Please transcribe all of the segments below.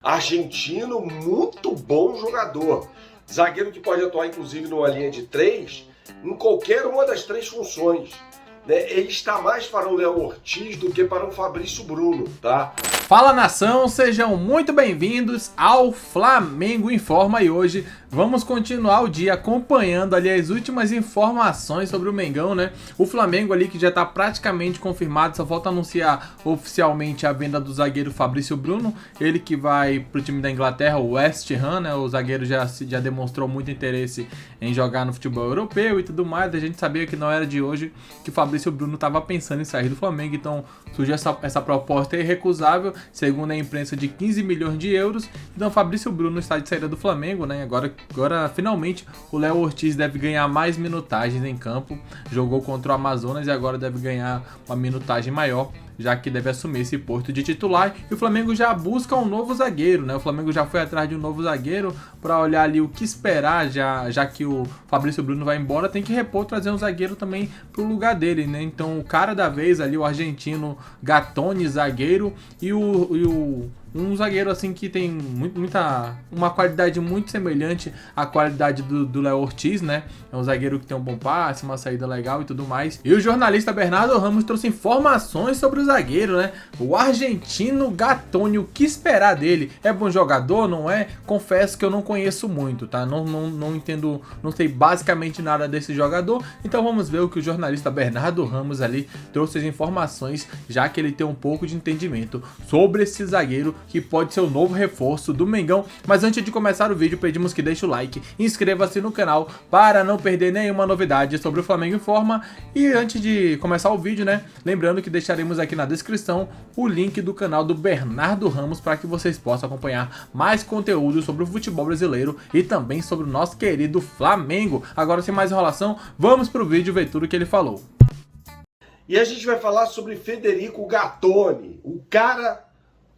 Argentino, muito bom jogador. Zagueiro que pode atuar, inclusive, numa linha de 3, em qualquer uma das 3 funções. Ele está mais para o Léo Ortiz do que para o Fabrício Bruno, tá? Fala, nação, sejam muito bem-vindos ao Flamengo Informa, e hoje vamos continuar o dia acompanhando ali as últimas informações sobre o Mengão, né? O Flamengo ali que já tá praticamente confirmado, só falta anunciar oficialmente a venda do zagueiro Fabrício Bruno, ele que vai pro time da Inglaterra, o West Ham, né? O zagueiro já demonstrou muito interesse em jogar no futebol europeu e tudo mais. A gente sabia que não era de hoje que o Fabrício Bruno tava pensando em sair do Flamengo, então surgiu essa proposta irrecusável, segundo a imprensa, de 15 milhões de euros. Então o Fabrício Bruno está de saída do Flamengo, né? Agora finalmente o Léo Ortiz deve ganhar mais minutagens em campo. Jogou contra o Amazonas e agora deve ganhar uma minutagem maior, já que deve assumir esse posto de titular. E o Flamengo já busca um novo zagueiro, né? O Flamengo já foi atrás de um novo zagueiro para olhar ali o que esperar, já que o Fabrício Bruno vai embora, tem que repor, trazer um zagueiro também pro lugar dele, né? Então o cara da vez ali, o argentino Gattoni, zagueiro, e um zagueiro assim que tem uma qualidade muito semelhante à qualidade do Léo Ortiz, né? É um zagueiro que tem um bom passe, uma saída legal e tudo mais. E o jornalista Bernardo Ramos trouxe informações sobre o zagueiro, né? O argentino Gattoni, o que esperar dele? É bom jogador, não é? Confesso que eu não conheço muito, tá? Não entendo, não sei basicamente nada desse jogador. Então vamos ver o que o jornalista Bernardo Ramos ali trouxe as informações, já que ele tem um pouco de entendimento sobre esse zagueiro que pode ser o novo reforço do Mengão. Mas antes de começar o vídeo, pedimos que deixe o like, inscreva-se no canal para não perder nenhuma novidade sobre o Flamengo Informa. E antes de começar o vídeo, né, lembrando que deixaremos aqui na descrição o link do canal do Bernardo Ramos para que vocês possam acompanhar mais conteúdo sobre o futebol brasileiro e também sobre o nosso querido Flamengo. Agora, sem mais enrolação, vamos pro vídeo ver tudo que ele falou. E a gente vai falar sobre Federico Gattoni, o cara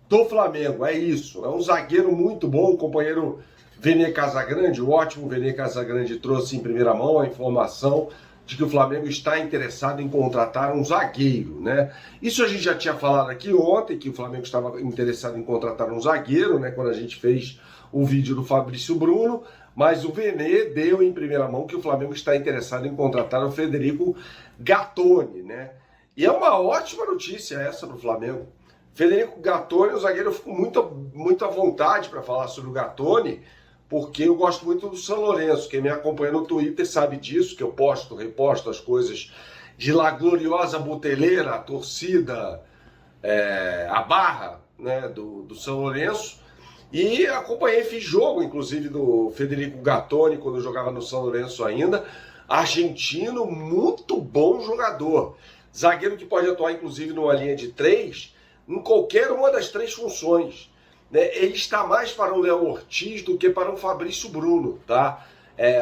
do Flamengo, é isso. É um zagueiro muito bom, o companheiro Vene Casagrande, o ótimo Vene Casagrande, trouxe em primeira mão a informação de que o Flamengo está interessado em contratar um zagueiro, né? Isso a gente já tinha falado aqui ontem, que o Flamengo estava interessado em contratar um zagueiro, né? Quando a gente fez o vídeo do Fabrício Bruno, mas o Vene deu em primeira mão que o Flamengo está interessado em contratar o Federico Gattoni, né? E é uma ótima notícia essa para o Flamengo. Federico Gattoni, o zagueiro, eu fico muito à vontade para falar sobre o Gattoni, porque eu gosto muito do São Lourenço. Quem me acompanha no Twitter sabe disso, que eu reposto as coisas de La Gloriosa Boteleira, a torcida, a barra, né, do São Lourenço. E acompanhei, fiz jogo, inclusive, do Federico Gattoni, quando eu jogava no São Lourenço ainda. Argentino, muito bom jogador. Zagueiro que pode atuar, inclusive, numa linha de 3, em qualquer uma das 3 funções. Ele está mais para o Léo Ortiz do que para o Fabrício Bruno, tá?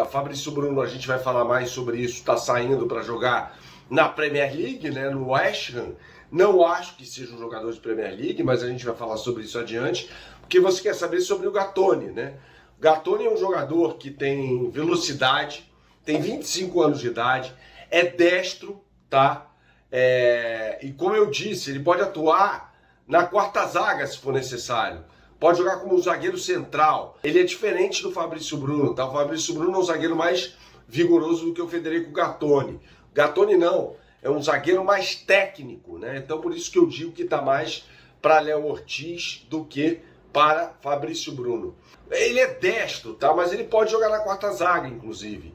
O Fabrício Bruno, a gente vai falar mais sobre isso, está saindo para jogar na Premier League, né, no West Ham. Não acho que seja um jogador de Premier League, mas a gente vai falar sobre isso adiante, porque você quer saber sobre o Gattoni, né? O Gattoni é um jogador que tem velocidade, tem 25 anos de idade, é destro, tá? E como eu disse, ele pode atuar na quarta zaga se for necessário. Pode jogar como zagueiro central. Ele é diferente do Fabrício Bruno, tá? O Fabrício Bruno é um zagueiro mais vigoroso do que o Federico Gattoni. Gattoni não, é um zagueiro mais técnico, né? Então por isso que eu digo que tá mais para Léo Ortiz do que para Fabrício Bruno. Ele é destro, tá? Mas ele pode jogar na quarta zaga, inclusive.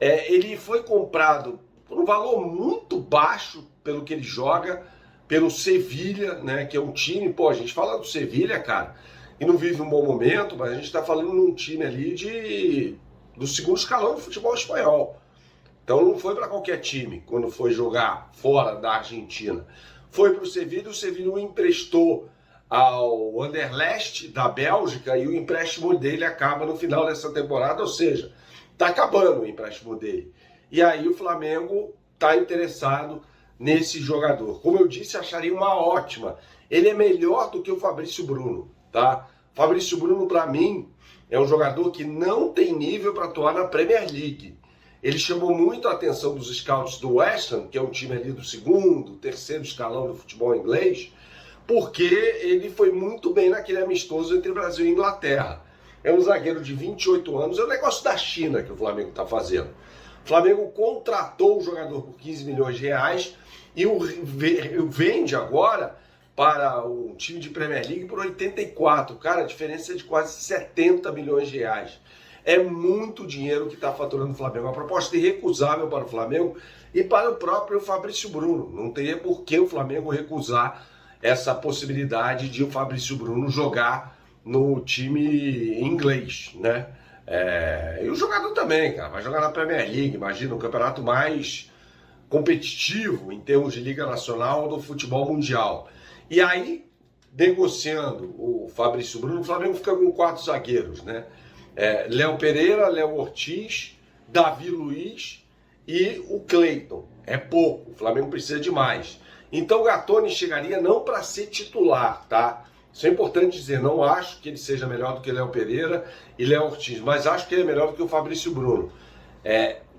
Ele foi comprado por um valor muito baixo pelo que ele joga, pelo Sevilha, né, que é um time, a gente fala do Sevilha, cara, e não vive um bom momento, mas a gente está falando de um time ali do segundo escalão do futebol espanhol. Então não foi para qualquer time quando foi jogar fora da Argentina. Foi para o Sevilha o emprestou ao Anderlecht da Bélgica e o empréstimo dele acaba no final dessa temporada, ou seja, está acabando o empréstimo dele. E aí o Flamengo está interessado nesse jogador. Como eu disse, acharia uma ótima. Ele é melhor do que o Fabrício Bruno, tá? Fabrício Bruno, para mim, é um jogador que não tem nível para atuar na Premier League. Ele chamou muito a atenção dos scouts do West Ham, que é um time ali do segundo, terceiro escalão do futebol inglês, porque ele foi muito bem naquele amistoso entre Brasil e Inglaterra. É um zagueiro de 28 anos, é o negócio da China que o Flamengo está fazendo. O Flamengo contratou o jogador por 15 milhões de reais e o vende agora para o time de Premier League por 84. Cara, a diferença é de quase 70 milhões de reais. É muito dinheiro que está faturando o Flamengo. Uma proposta irrecusável para o Flamengo e para o próprio Fabrício Bruno. Não teria por que o Flamengo recusar essa possibilidade de o Fabrício Bruno jogar no time inglês, né? E o jogador também, cara, vai jogar na Premier League, imagina, o campeonato mais competitivo em termos de Liga Nacional do futebol mundial. E aí, negociando o Fabrício Bruno, o Flamengo fica com 4 zagueiros, né? Léo Pereira, Léo Ortiz, Davi Luiz e o Cleiton. É pouco, o Flamengo precisa de mais. Então o Gatoni chegaria não para ser titular, tá? Isso é importante dizer, não acho que ele seja melhor do que Léo Pereira e Léo Ortiz, mas acho que ele é melhor do que o Fabrício Bruno.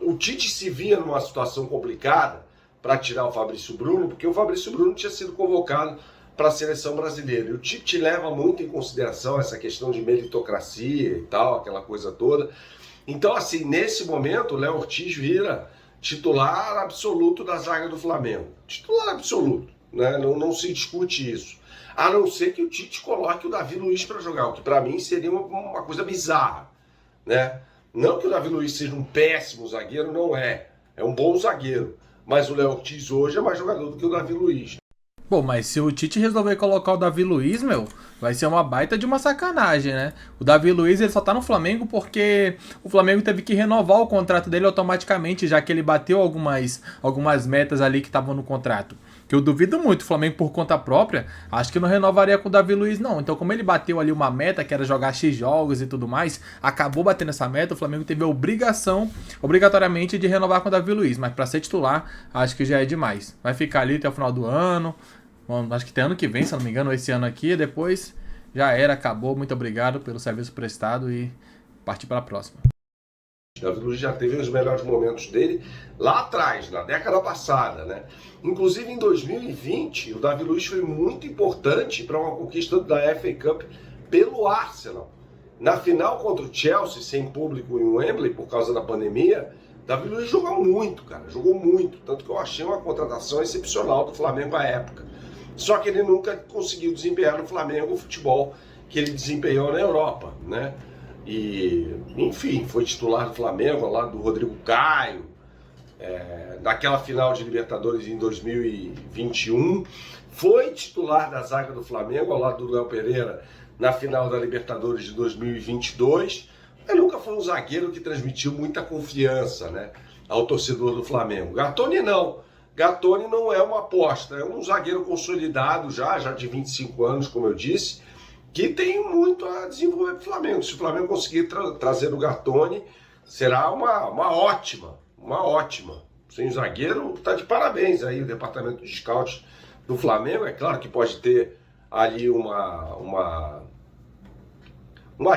O Tite se via numa situação complicada para tirar o Fabrício Bruno, porque o Fabrício Bruno tinha sido convocado para a seleção brasileira. E o Tite leva muito em consideração essa questão de meritocracia e tal, aquela coisa toda. Então, assim, nesse momento, o Léo Ortiz vira titular absoluto da zaga do Flamengo. Titular absoluto, né? Não se discute isso. A não ser que o Tite coloque o Davi Luiz para jogar, o que para mim seria uma coisa bizarra, né? Não que o Davi Luiz seja um péssimo zagueiro, não é. É um bom zagueiro. Mas o Léo Ortiz hoje é mais jogador do que o Davi Luiz. Bom, mas se o Tite resolver colocar o Davi Luiz, vai ser uma baita de uma sacanagem, né? O Davi Luiz, ele só tá no Flamengo porque o Flamengo teve que renovar o contrato dele automaticamente, já que ele bateu algumas metas ali que estavam no contrato. Que eu duvido muito, o Flamengo por conta própria, acho que não renovaria com o Davi Luiz, não. Então, como ele bateu ali uma meta, que era jogar X jogos e tudo mais, acabou batendo essa meta, o Flamengo teve a obrigatoriamente, de renovar com o Davi Luiz. Mas pra ser titular, acho que já é demais. Vai ficar ali até o final do ano. Bom, acho que tem ano que vem, se eu não me engano, esse ano aqui, depois já era, acabou. Muito obrigado pelo serviço prestado e partir para a próxima. O Davi Luiz já teve os melhores momentos dele lá atrás, na década passada, né? Inclusive em 2020, o Davi Luiz foi muito importante para uma conquista da FA Cup pelo Arsenal. Na final contra o Chelsea, sem público em Wembley por causa da pandemia, Davi Luiz jogou muito, cara, jogou muito. Tanto que eu achei uma contratação excepcional do Flamengo à época. Só que ele nunca conseguiu desempenhar no Flamengo o futebol que ele desempenhou na Europa, né? E, enfim, foi titular do Flamengo, ao lado do Rodrigo Caio, naquela final de Libertadores em 2021. Foi titular da zaga do Flamengo, ao lado do Léo Pereira, na final da Libertadores de 2022. Mas nunca foi um zagueiro que transmitiu muita confiança, né, ao torcedor do Flamengo. Gatoni não. Gatoni não é uma aposta, é um zagueiro consolidado já de 25 anos, como eu disse, que tem muito a desenvolver para o Flamengo. Se o Flamengo conseguir trazer o Gatoni, será uma ótima. Sem o zagueiro, está de parabéns aí o departamento de scouts do Flamengo. É claro que pode ter ali uma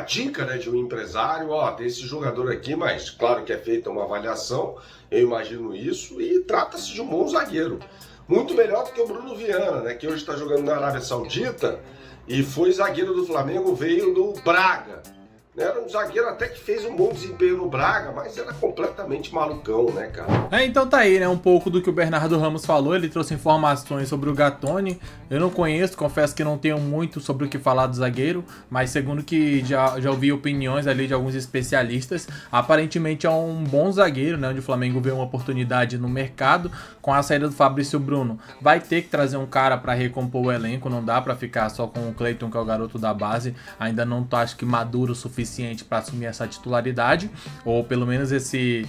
dica, né, de um empresário, tem esse jogador aqui, mas claro que é feita uma avaliação, eu imagino isso, e trata-se de um bom zagueiro. Muito melhor do que o Bruno Viana, né, que hoje está jogando na Arábia Saudita e foi zagueiro do Flamengo, veio do Braga. Era um zagueiro até que fez um bom desempenho no Braga, mas era completamente malucão, né, cara? Então tá aí, né, um pouco do que o Bernardo Ramos falou. Ele trouxe informações sobre o Gatoni. Eu não conheço, confesso que não tenho muito sobre o que falar do zagueiro, mas segundo que já ouvi opiniões ali de alguns especialistas, aparentemente é um bom zagueiro, né, onde o Flamengo vê uma oportunidade no mercado. Com a saída do Fabrício Bruno, vai ter que trazer um cara para recompor o elenco, não dá para ficar só com o Cleiton, que é o garoto da base. Ainda não tô, acho que, maduro o suficiente para assumir essa titularidade, ou pelo menos esse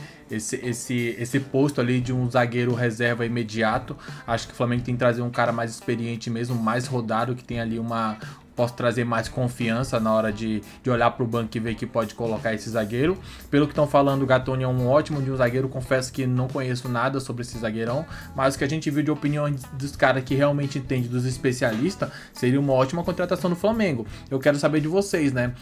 posto ali de um zagueiro reserva imediato. Acho que o Flamengo tem que trazer um cara mais experiente mesmo, mais rodado, que tem ali possa trazer mais confiança na hora de olhar para o banco e ver que pode colocar esse zagueiro. Pelo que estão falando, o Gatoni é um ótimo de um zagueiro. Confesso que não conheço nada sobre esse zagueirão, mas o que a gente viu de opinião dos caras que realmente entendem, dos especialistas, seria uma ótima contratação do Flamengo. Eu quero saber de vocês, né?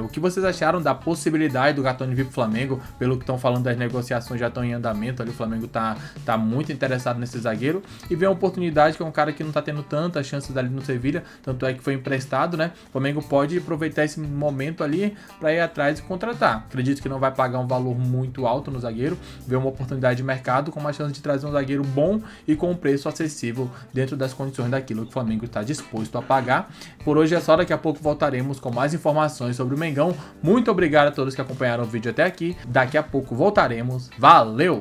O que vocês acharam da possibilidade do Gatoni vir pro Flamengo? Pelo que estão falando, das negociações já estão em andamento ali, o Flamengo tá muito interessado nesse zagueiro e vê uma oportunidade, que é um cara que não tá tendo tantas chances ali no Sevilha, tanto é que foi emprestado, né? O Flamengo pode aproveitar esse momento ali para ir atrás e contratar. Acredito que não vai pagar um valor muito alto no zagueiro, vê uma oportunidade de mercado com uma chance de trazer um zagueiro bom e com um preço acessível dentro das condições daquilo que o Flamengo está disposto a pagar. Por hoje é só, daqui a pouco voltaremos com mais informações sobre o Mengão. Muito obrigado a todos que acompanharam o vídeo até aqui. Daqui a pouco voltaremos. Valeu!